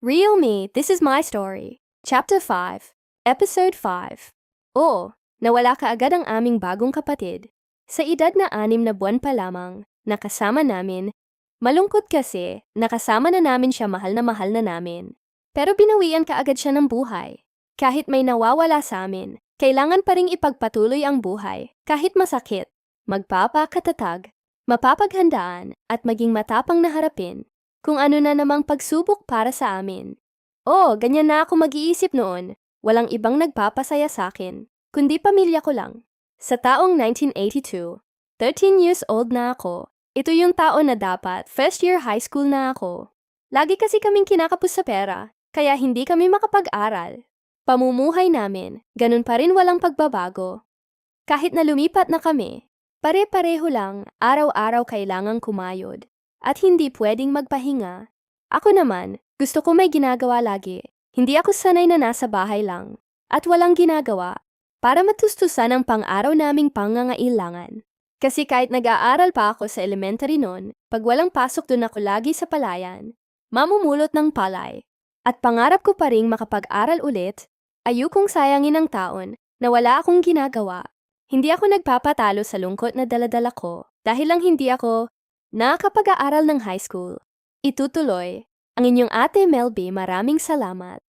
Real Me, This Is My Story. Chapter 5, Episode 5. Oo, nawala kaagad ang aming bagong kapatid. Sa edad na 6 na buwan pa lamang, nakasama namin. Malungkot kasi, nakasama na namin siya mahal na namin. Pero binawian kaagad siya ng buhay. Kahit may nawawala sa amin, kailangan pa ring ipagpatuloy ang buhay, kahit masakit. Magpapakatatag, mapapaghandaan, at maging matapang na harapin kung ano na namang pagsubok para sa amin. Ganyan na ako mag-iisip noon. Walang ibang nagpapasaya sa akin, kundi pamilya ko lang. Sa taong 1982, 13 years old na ako. Ito yung taon na dapat first year high school na ako. Lagi kasi kaming kinakapos sa pera, kaya hindi kami makapag-aral. Pamumuhay namin, ganun pa rin walang pagbabago. Kahit na lumipat na kami, pare-pareho lang, araw-araw kailangang kumayod. At hindi pwedeng magpahinga. Ako naman, gusto ko may ginagawa lagi. Hindi ako sanay na nasa bahay lang at walang ginagawa para matustusan ang pang-araw naming pangangailangan. Kasi kahit nag-aaral pa ako sa elementary noon, pag walang pasok doon ako lagi sa palayan, mamumulot ng palay. At pangarap ko pa ring makapag-aral ulit, ayokong sayangin ang taon na wala akong ginagawa. Hindi ako nagpapatalo sa lungkot na daladala ko dahil lang hindi ako nakakapag-aaral ng high school. Itutuloy, ang inyong ate Melby, maraming salamat.